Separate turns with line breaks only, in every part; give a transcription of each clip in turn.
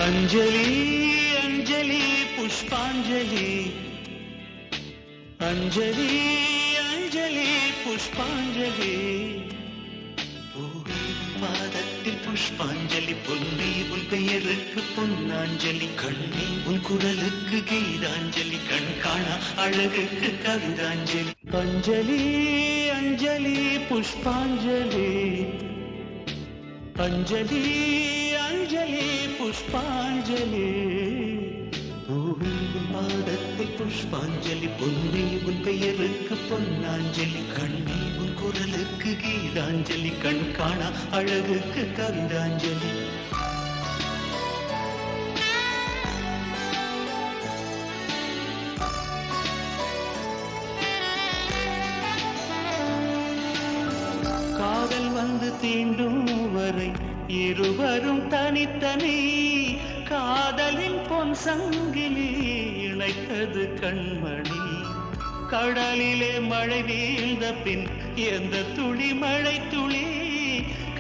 अंजलि अंजलि पुष्पांजलि अंजलि अंजलि पुष्पांजलि பாதத்தில் புஷ்பாஞ்சலி பொன்னி உன் பெயருக்கு பொன்னாஞ்சலி கண்ணி உன் குரலுக்கு கீதாஞ்சலி கண் காணா அழகுக்கு கவிதாஞ்சலி அஞ்சலி அஞ்சலி புஷ்பாஞ்சலி अंजलि अंजलि पुष्पांजलि பாதத்தில் புஷ்பாஞ்சலி பொன்னி உன் பெயருக்கு பொன்னாஞ்சலி கண்ணி உன் குரலுக்கு கீதாஞ்சலி கண் காணா அழகுக்கு கவிதாஞ்சலி காதல் வந்து தீண்டும் வரை இருவரும் தனித்தனி காதலின் பொன் சங்கிலி இணைத்தது கண்மணி கடலிலே மழை வீழ்ந்த பின் எந்த துளி மழை துளி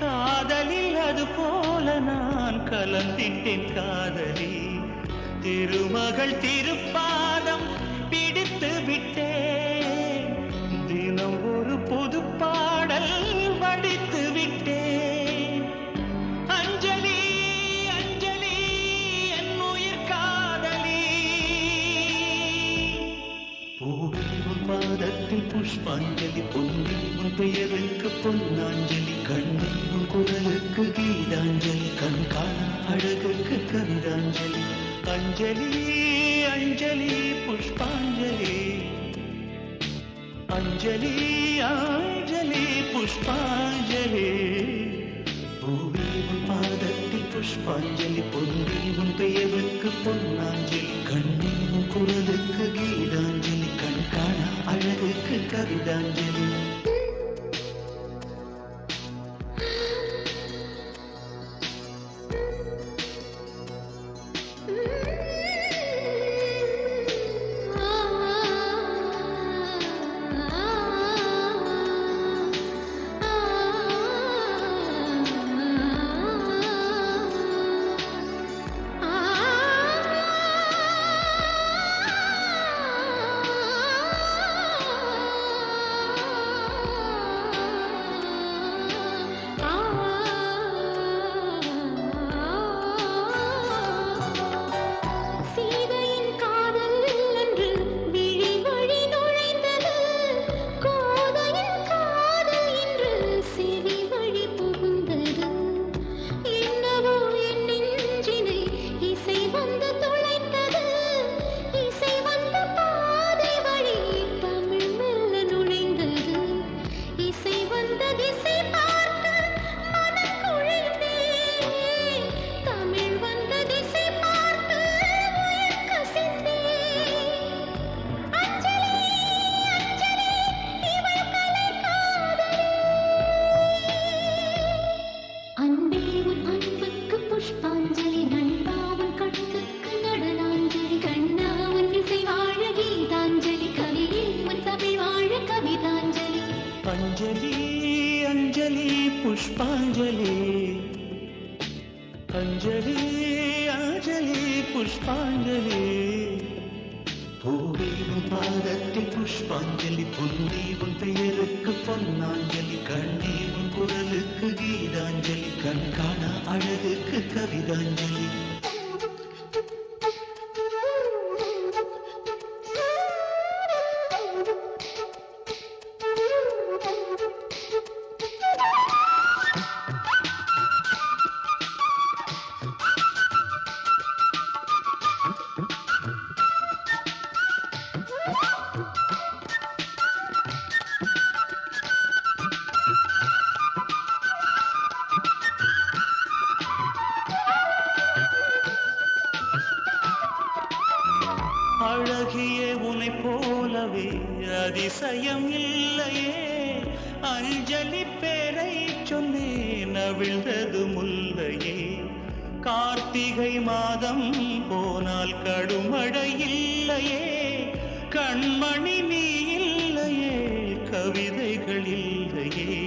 காதலில் அது போல நான் கலந்திட்டேன் காதலி திருமகள் திருப்பாதம் பிடித்து விட்டேன் தினம் ஒரு புது பாடல் வடித்து விட்டேன் அஞ்சலி அஞ்சலி என் உயிர் காதலி பூவின் பாதத்தில் புஷ்பாஞ்சலி பொன்னி உன் பெயருக்கு பொன்னாஞ்சலி கண்ணி உன் குரலுக்கு கீதாஞ்சலி கண் காணா அழகுக்கு கவிதாஞ்சலி अंजलि अंजलि पुष्पांजलि अंजलि अंजलि पुष्पांजलि பாதத்தில் புஷ்பாஞ்சலி பொன்னி உன் பெயருக்கு பொன்னாஞ்சலி கண்ணி உன் குரலுக்கு கீதாஞ்சலி கண் காணா அழகுக்கு கவிதாஞ்சலி अंजलि अंजलि पुष्पांजलि अंजलि अंजलि पुष्पांजलि பூவின் பாதத்தில் புஷ்பாஞ்சலி பொன்னி உன் பெயருக்கு பொன்னாஞ்சலி கண்ணி உன் குரலுக்கு கீதாஞ்சலி கண் காணா அழகுக்கு கவிதாஞ்சலி அழகிய உனை போலவே அதிசயம் இல்லையே அஞ்சலி பேரை சொன்னேன் அவிழ்ந்தது முல்லையே கார்த்திகை மாதம் போனால் கடுமழை இல்லையே கண்மணி நீ இல்லையே கவிதைகள் இல்லையே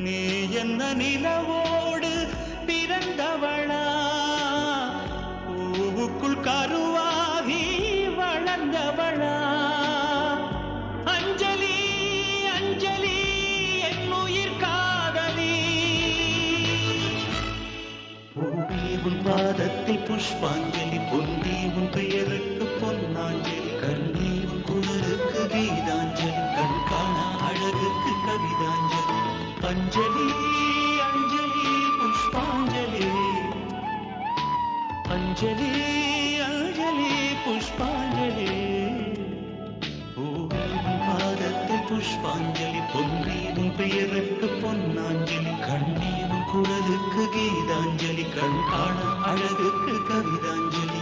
நீ என்ன நிலவோடு பிறந்தவளா கருவாகி வளர்ந்தவளா அஞ்சலி அஞ்சலி என் உயிர் காதலி பூவே உன் பாதத்தில் புஷ்பாஞ்சலி பொன்னே உன் பெயருக்கு பொன்னாஞ்சலி கண்ணே உன் குரலுக்கு கீதாஞ்சலி கண் காணா அழகுக்கு கவிதாஞ்சலி அஞ்சலி அஞ்சலி புஷ்பாஞ்சலி அஞ்சலி அஞ்சலி புஷ்பாஞ்சலி பூவே உன் பாதத்தில் புஷ்பாஞ்சலி பொன்னே உன் பெயருக்கு பொன்னாஞ்சலி கண்ணே உன் குரலுக்கு கீதாஞ்சலி கண் காண அழகுக்கு கவிதாஞ்சலி